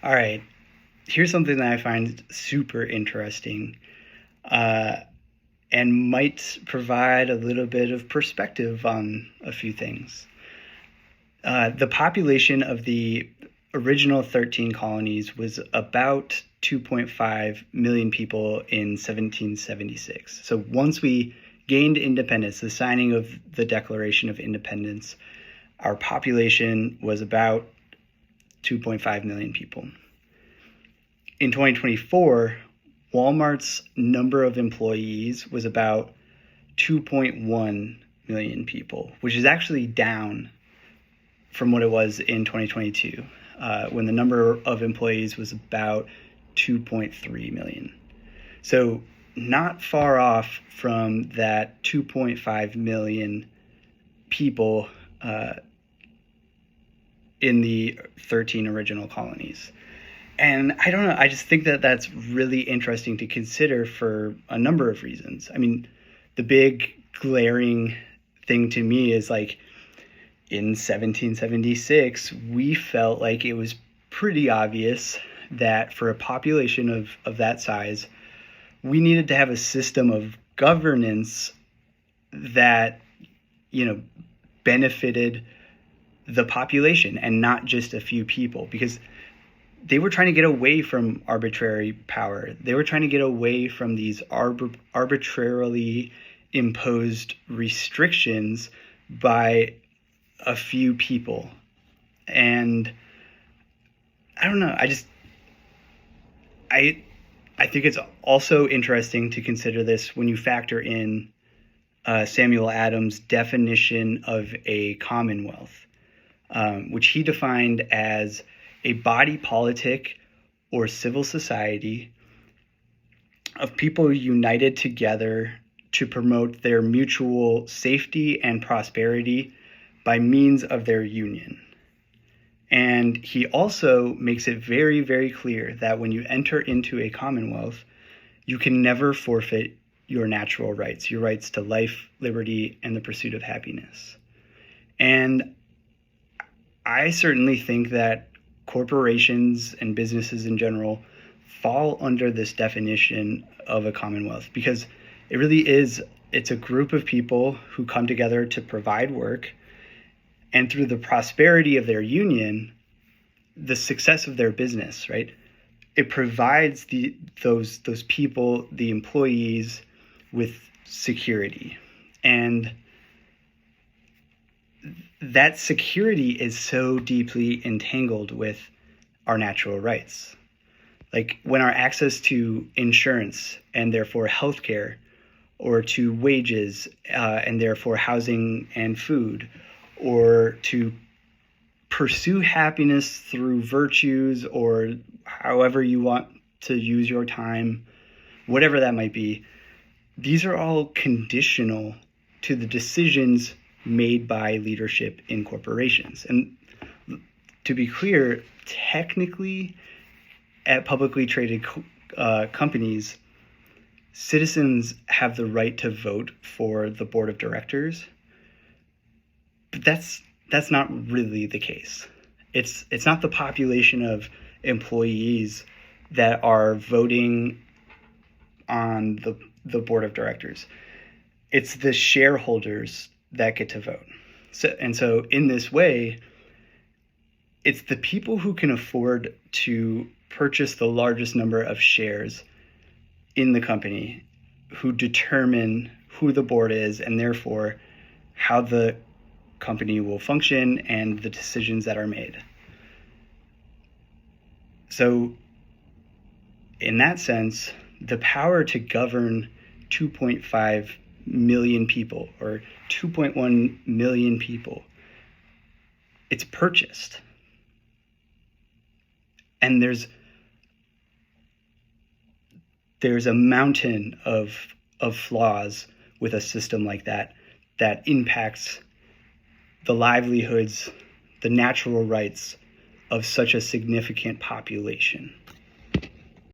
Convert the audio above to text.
All right. Here's something that I find super interesting and might provide a little bit of perspective on a few things. The population of the original 13 colonies was about 2.5 million people in 1776. So once we gained independence, the signing of the Declaration of Independence, our population was about 2.5 million people. In 2024, Walmart's number of employees was about 2.1 million people, which is actually down from what it was in 2022, when the number of employees was about 2.3 million. So not far off from that 2.5 million people in the 13 original colonies. And I don't know, I just think that that's really interesting to consider for a number of reasons. I mean, the big glaring thing to me is like in 1776, we felt like it was pretty obvious that for a population of that size, we needed to have a system of governance that, benefited the population and not just a few people, because they were trying to get away from arbitrary power. They were trying to get away from these arbitrarily imposed restrictions by a few people. And I don't know, I think it's also interesting to consider this when you factor in Samuel Adams' definition of a commonwealth, which he defined as a body politic or civil society of people united together to promote their mutual safety and prosperity by means of their union. And he also makes it very, very clear that when you enter into a commonwealth, you can never forfeit your natural rights, your rights to life, liberty, and the pursuit of happiness. And I certainly think that corporations and businesses in general fall under this definition of a commonwealth, because it really is, it's a group of people who come together to provide work, and through the prosperity of their union, the success of their business, right? It provides those people, the employees, with security. And that security is so deeply entangled with our natural rights. Like when our access to insurance and therefore healthcare, or to wages and therefore housing and food, or to pursue happiness through virtues or however you want to use your time, whatever that might be, these are all conditional to the decisions made by leadership in corporations. And to be clear, technically at publicly traded companies, citizens have the right to vote for the board of directors, but that's not really the case. It's not the population of employees that are voting on the board of directors. It's the shareholders that get to vote. So in this way, it's the people who can afford to purchase the largest number of shares in the company who determine who the board is, and therefore how the company will function and the decisions that are made. So in that sense, the power to govern 2.5 million people or 2.1 million people, it's purchased. And there's a mountain of flaws with a system like that impacts the livelihoods, the natural rights of such a significant population.